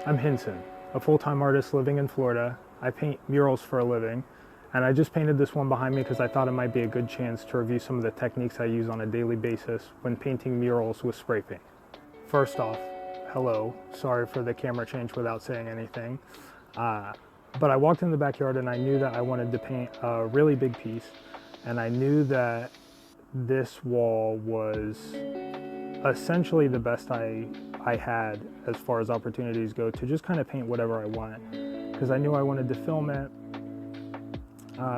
I'm Hinson, a full-time artist living in Florida. I paint murals for a living, and I just painted this one behind me because I thought it might be a good chance to review some of the techniques I use on a daily basis when painting murals with spray paint. First off, hello, sorry for the camera change without saying anything. But I walked in the backyard and I knew that I wanted to paint a really big piece, and I knew that this wall was essentially the best I had as far as opportunities go to just kind of paint whatever I want, because I knew I wanted to film it,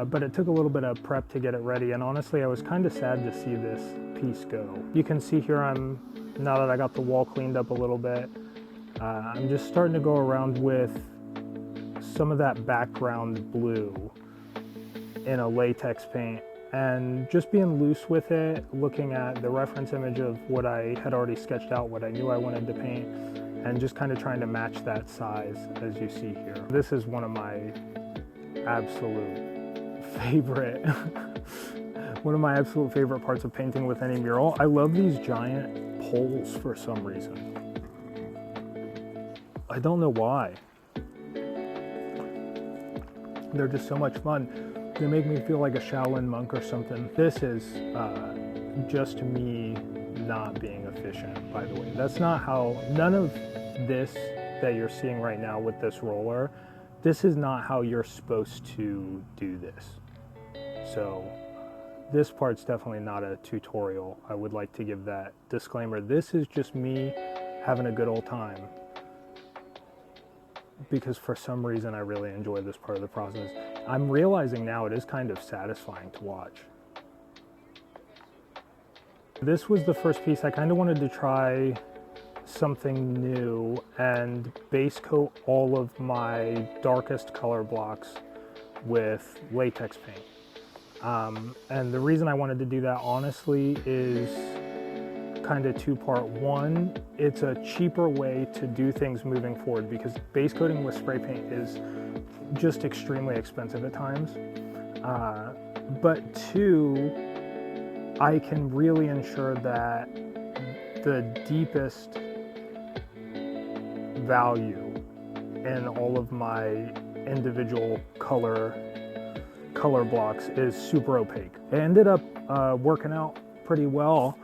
but it took a little bit of prep to get it ready, and honestly I was kind of sad to see this piece go. You can see here now that I got the wall cleaned up a little bit, I'm just starting to go around with some of that background blue in a latex paint and just being loose with it, looking at the reference image of what I had already sketched out, what I knew I wanted to paint, and just kind of trying to match that size as you see here. This is one of my absolute favorite parts of painting with any mural. I love these giant poles for some reason. I don't know why. They're just so much fun. They make me feel like a Shaolin monk or something. This is just me not being efficient, by the way. That's not how, none of this that you're seeing right now with this roller, this is not how you're supposed to do this. So this part's definitely not a tutorial. I would like to give that disclaimer. This is just me having a good old time, because for some reason I really enjoy this part of the process. I'm realizing now it is kind of satisfying to watch. This was the first piece. I kind of wanted to try something new and base coat all of my darkest color blocks with latex paint. And the reason I wanted to do that honestly is kind of two-part. One, it's a cheaper way to do things moving forward because base coating with spray paint is just extremely expensive at times. But two, I can really ensure that the deepest value in all of my individual color blocks is super opaque. It ended up working out pretty well.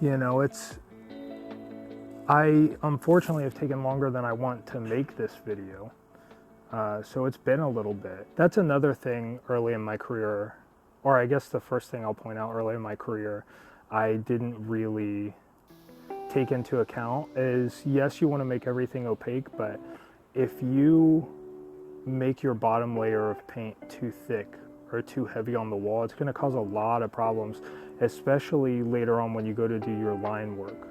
You know, I unfortunately have taken longer than I want to make this video. So it's been a little bit. That's another thing early in my career, or I guess the first thing I'll point out early in my career, I didn't really take into account is, yes, you want to make everything opaque, but if you make your bottom layer of paint too thick or too heavy on the wall, it's going to cause a lot of problems, especially later on when you go to do your line work.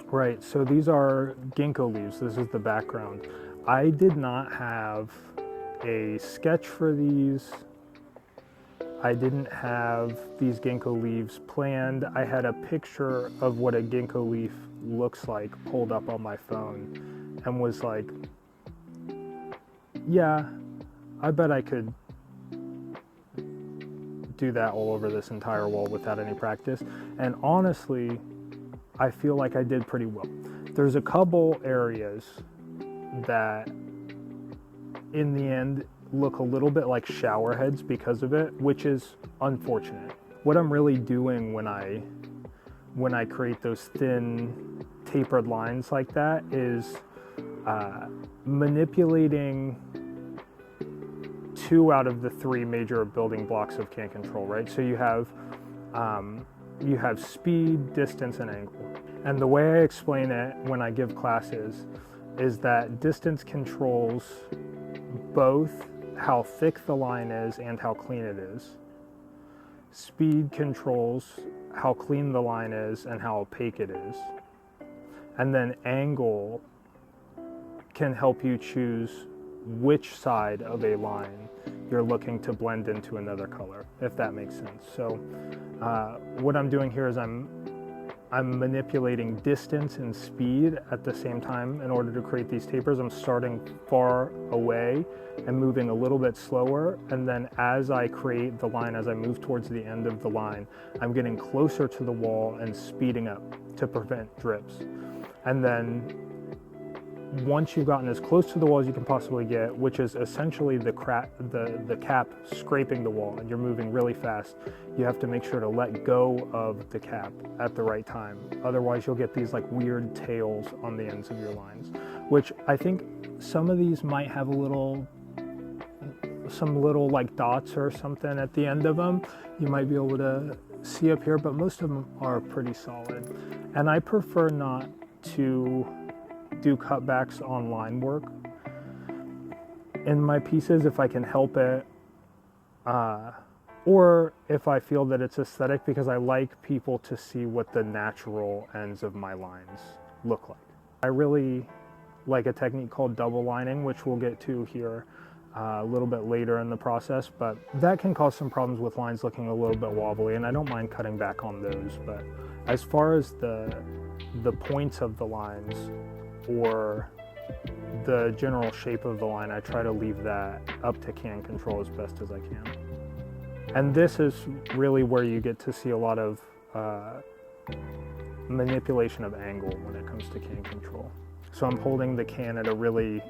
Right, so these are ginkgo leaves. This is the background. I did not have a sketch for these. I didn't have these ginkgo leaves planned. I had a picture of what a ginkgo leaf looks like pulled up on my phone and was like, yeah, I bet I could do that all over this entire wall without any practice. And honestly, I feel like I did pretty well. There's a couple areas that in the end look a little bit like shower heads because of it, which is unfortunate. What I'm really doing when I create those thin tapered lines like that is manipulating two out of the three major building blocks of can control, right? So you have speed, distance, and angle. And the way I explain it when I give classes is that distance controls both how thick the line is and how clean it is. Speed controls how clean the line is and how opaque it is. And then angle can help you choose which side of a line you're looking to blend into another color, if that makes sense. So what I'm doing here is I'm manipulating distance and speed at the same time in order to create these tapers. I'm starting far away and moving a little bit slower, and then as I create the line, as I move towards the end of the line, I'm getting closer to the wall and speeding up to prevent drips. And then once you've gotten as close to the wall as you can possibly get, which is essentially the cap scraping the wall, and you're moving really fast, you have to make sure to let go of the cap at the right time. Otherwise, you'll get these like weird tails on the ends of your lines, which I think some of these might have some little like dots or something at the end of them. You might be able to see up here, but most of them are pretty solid. And I prefer not to do cutbacks on line work in my pieces if I can help it, or if I feel that it's aesthetic, because I like people to see what the natural ends of my lines look like. I really like a technique called double lining, which we'll get to here a little bit later in the process, but that can cause some problems with lines looking a little bit wobbly, and I don't mind cutting back on those. But as far as the points of the lines or the general shape of the line, I try to leave that up to can control as best as I can. And this is really where you get to see a lot of manipulation of angle when it comes to can control. So I'm holding the can at a really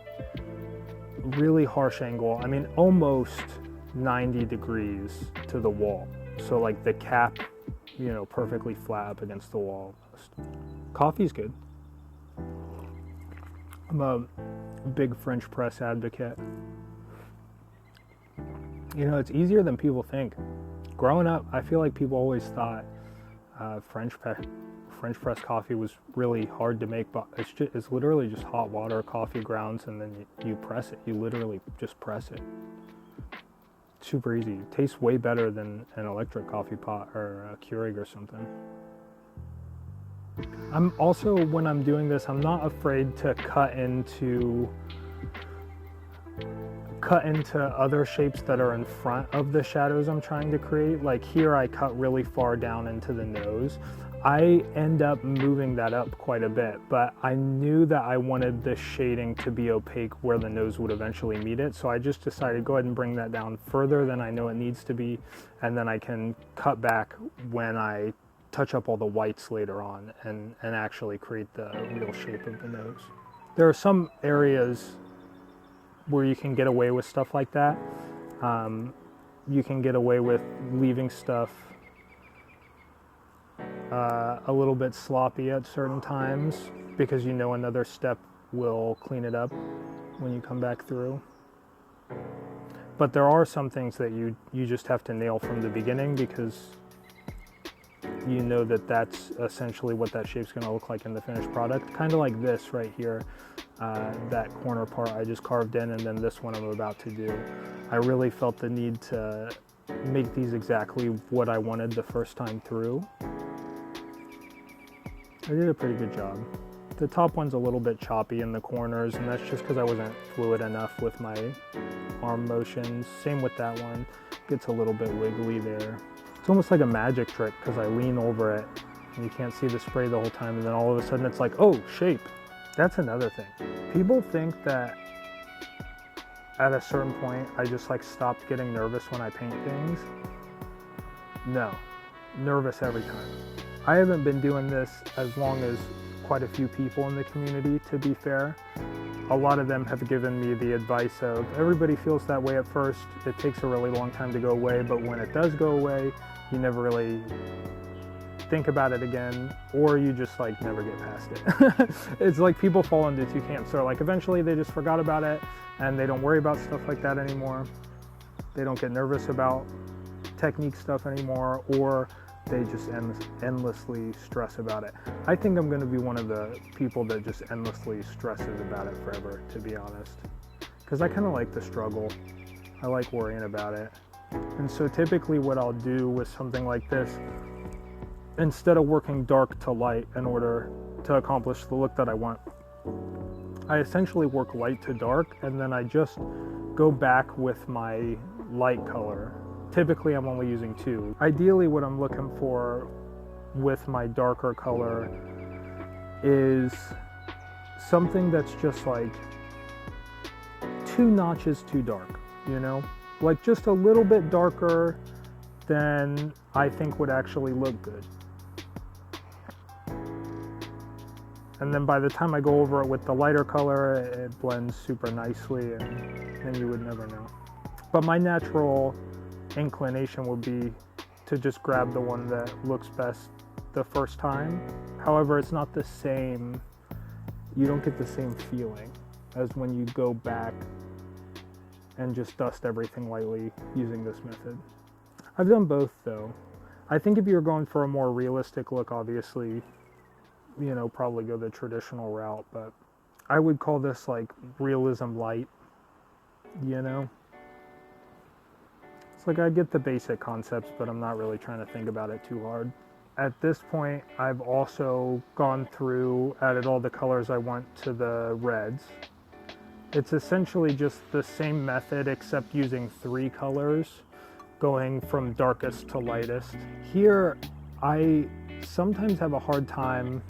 harsh angle. I mean, almost 90 degrees to the wall. So like the cap, you know, perfectly flat up against the wall. Coffee's good. I'm a big French press advocate. You know, it's easier than people think. Growing up, I feel like people always thought French press coffee was really hard to make, but it's literally just hot water, coffee grounds, and then you press it. You literally just press it. Super easy. It tastes way better than an electric coffee pot or a Keurig or something. I'm also, when I'm doing this, I'm not afraid to cut into other shapes that are in front of the shadows I'm trying to create. Like here, I cut really far down into the nose. I end up moving that up quite a bit, but I knew that I wanted the shading to be opaque where the nose would eventually meet it. So I just decided go ahead and bring that down further than I know it needs to be. And then I can cut back when I touch up all the whites later on and actually create the real shape of the nose. There are some areas where you can get away with stuff like that. You can get away with leaving stuff a little bit sloppy at certain times because you know another step will clean it up when you come back through. But there are some things that you just have to nail from the beginning, because you know that that's essentially what that shape's going to look like in the finished product. Kind of like this right here, that corner part I just carved in, and then this one I'm about to do. I really felt the need to make these exactly what I wanted the first time through. I did a pretty good job. The top one's a little bit choppy in the corners, and that's just because I wasn't fluid enough with my arm motions. Same with that one. Gets a little bit wiggly there. It's almost like a magic trick, because I lean over it and you can't see the spray the whole time, and then all of a sudden it's like, oh, shape. That's another thing. People think that at a certain point I just like stopped getting nervous when I paint things. No, nervous every time. I haven't been doing this as long as quite a few people in the community, to be fair. A lot of them have given me the advice of, everybody feels that way at first, it takes a really long time to go away, but when it does go away, you never really think about it again, or you just like never get past it. It's like people fall into two camps. So like eventually they just forgot about it and they don't worry about stuff like that anymore. They don't get nervous about technique stuff anymore, or they just endlessly stress about it. I think I'm going to be one of the people that just endlessly stresses about it forever, to be honest. Because I kind of like the struggle. I like worrying about it. And so typically what I'll do with something like this, instead of working dark to light in order to accomplish the look that I want, I essentially work light to dark, and then I just go back with my light color. Typically I'm only using 2. Ideally what I'm looking for with my darker color is something that's just like 2 notches too dark, you know? Like just a little bit darker than I think would actually look good. And then by the time I go over it with the lighter color, it blends super nicely, and you would never know. But my natural inclination would be to just grab the one that looks best the first time. However, it's not the same, you don't get the same feeling as when you go back and just dust everything lightly using this method. I've done both though. I think if you're going for a more realistic look, obviously, you know, probably go the traditional route, but I would call this like realism light, you know? It's like I get the basic concepts, but I'm not really trying to think about it too hard. At this point, I've also gone through, added all the colors I want to the reds. It's essentially just the same method except using 3 colors, going from darkest to lightest. Here, I sometimes have a hard time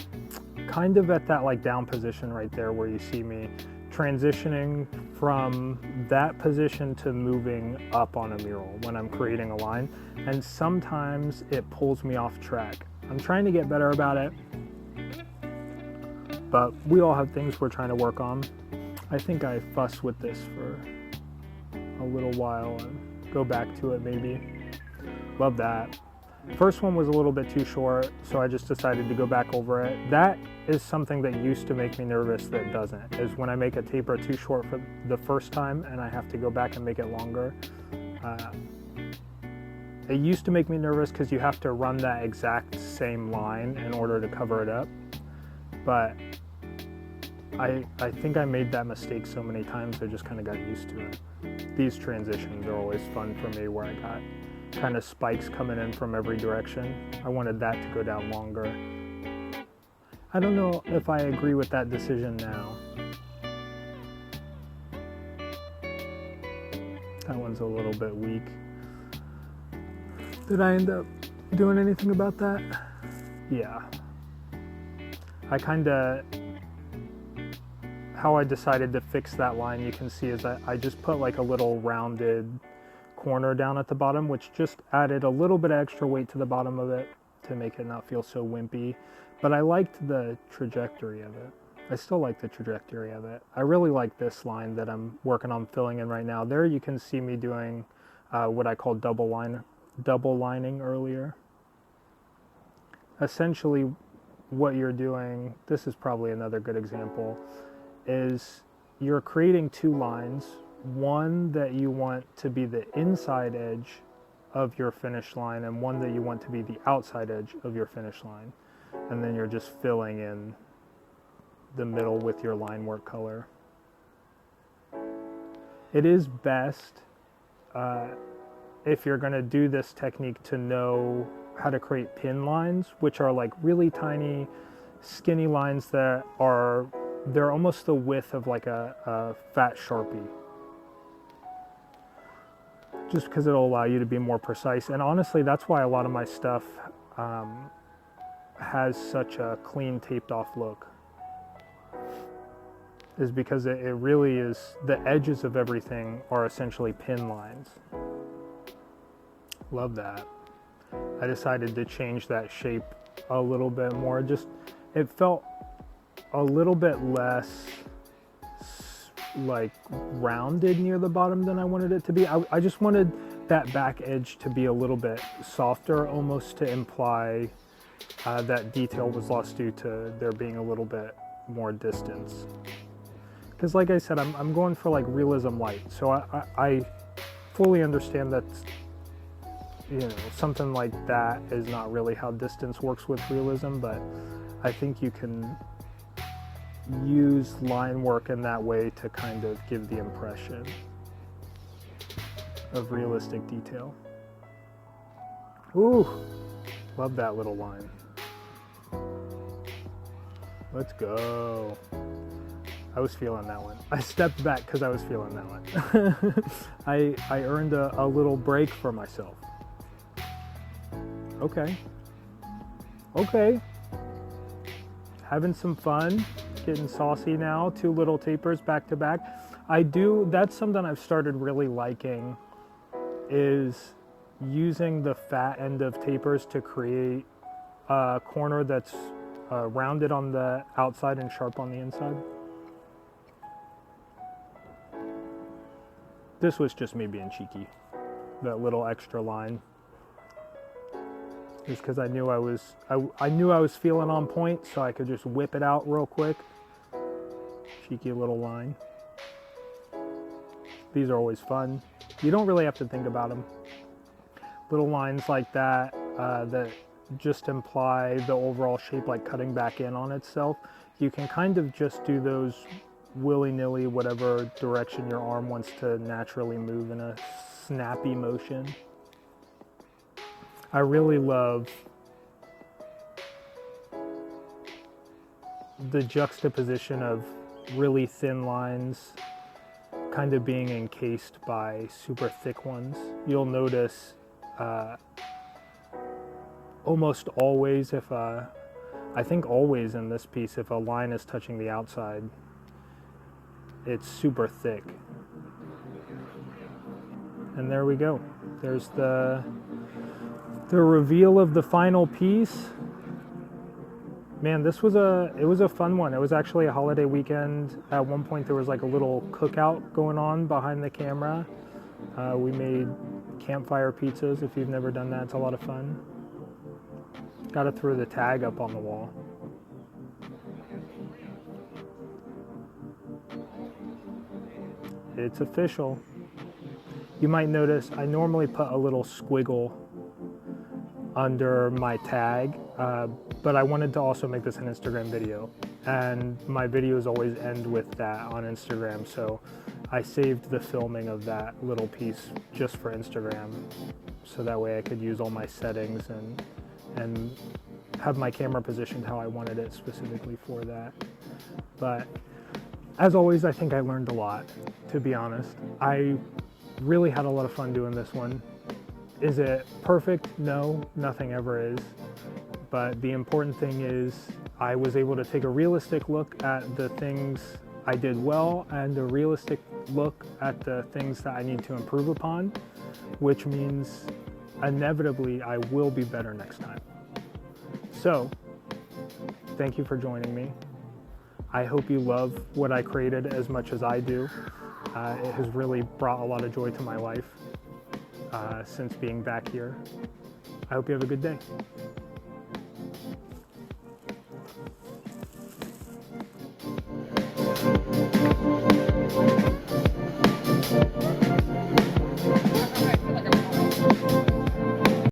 kind of at that like down position right there where you see me transitioning from that position to moving up on a mural when I'm creating a line, and sometimes it pulls me off track. I'm trying to get better about it, but we all have things we're trying to work on. I think I fuss with this for a little while and go back to it maybe. Love that. First one was a little bit too short, so I just decided to go back over it. That is something that used to make me nervous that doesn't, is when I make a taper too short for the first time and I have to go back and make it longer. It used to make me nervous because you have to run that exact same line in order to cover it up. But I think I made that mistake so many times I just kind of got used to it. These transitions are always fun for me where I got kind of spikes coming in from every direction. I wanted that to go down longer. I don't know if I agree with that decision now. That one's a little bit weak. Did I end up doing anything about that? Yeah. I kind of, how I decided to fix that line, you can see is I just put like a little rounded corner down at the bottom, which just added a little bit of extra weight to the bottom of it to make it not feel so wimpy. But I liked the trajectory of it. I still like the trajectory of it. I really like this line that I'm working on filling in right now. There you can see me doing what I call double lining earlier. Essentially what you're doing, this is probably another good example, is you're creating 2 lines. One that you want to be the inside edge of your finish line and one that you want to be the outside edge of your finish line. And then you're just filling in the middle with your line work color. It is best if you're going to do this technique to know how to create pin lines, which are like really tiny, skinny lines that they're almost the width of like a fat Sharpie. Just because it'll allow you to be more precise. And honestly, that's why a lot of my stuff has such a clean, taped off look. Is because it really is, the edges of everything are essentially pin lines. Love that. I decided to change that shape a little bit more. Just, it felt a little bit less like rounded near the bottom than I wanted it to be. I just wanted that back edge to be a little bit softer, almost to imply that detail was lost due to there being a little bit more distance. Because like I said, I'm going for like realism light, so I fully understand that, you know, something like that is not really how distance works with realism, but I think you can use line work in that way to kind of give the impression of realistic detail. Ooh, love that little line. Let's go. I was feeling that one. I stepped back because I was feeling that one. I earned a little break for myself. Okay. Having some fun. Getting saucy now. 2 little tapers back to back. That's something I've started really liking, is using the fat end of tapers to create a corner that's rounded on the outside and sharp on the inside. This was just me being cheeky, that little extra line. Just because I knew I was feeling on point, so I could just whip it out real quick. Cheeky little line. These are always fun. You don't really have to think about them. Little lines like that that just imply the overall shape, like cutting back in on itself. You can kind of just do those willy-nilly, whatever direction your arm wants to naturally move in a snappy motion. I really love the juxtaposition of really thin lines kind of being encased by super thick ones. You'll notice almost always, I think always in this piece, if a line is touching the outside, it's super thick. And there we go. There's the reveal of the final piece. Man, it was a fun one. It was actually a holiday weekend. At one point there was like a little cookout going on behind the camera. We made campfire pizzas. If you've never done that, it's a lot of fun. Got to throw the tag up on the wall. It's official. You might notice I normally put a little squiggle under my tag, but I wanted to also make this an Instagram video, and my videos always end with that on Instagram, so I saved the filming of that little piece just for Instagram, so that way I could use all my settings and have my camera positioned how I wanted it specifically for that. But as always, I think I learned a lot, to be honest. I really had a lot of fun doing this one. Is it perfect? No, nothing ever is. But the important thing is I was able to take a realistic look at the things I did well and a realistic look at the things that I need to improve upon, which means inevitably I will be better next time. So, thank you for joining me. I hope you love what I created as much as I do. It has really brought a lot of joy to my life since being back here. I hope you have a good day.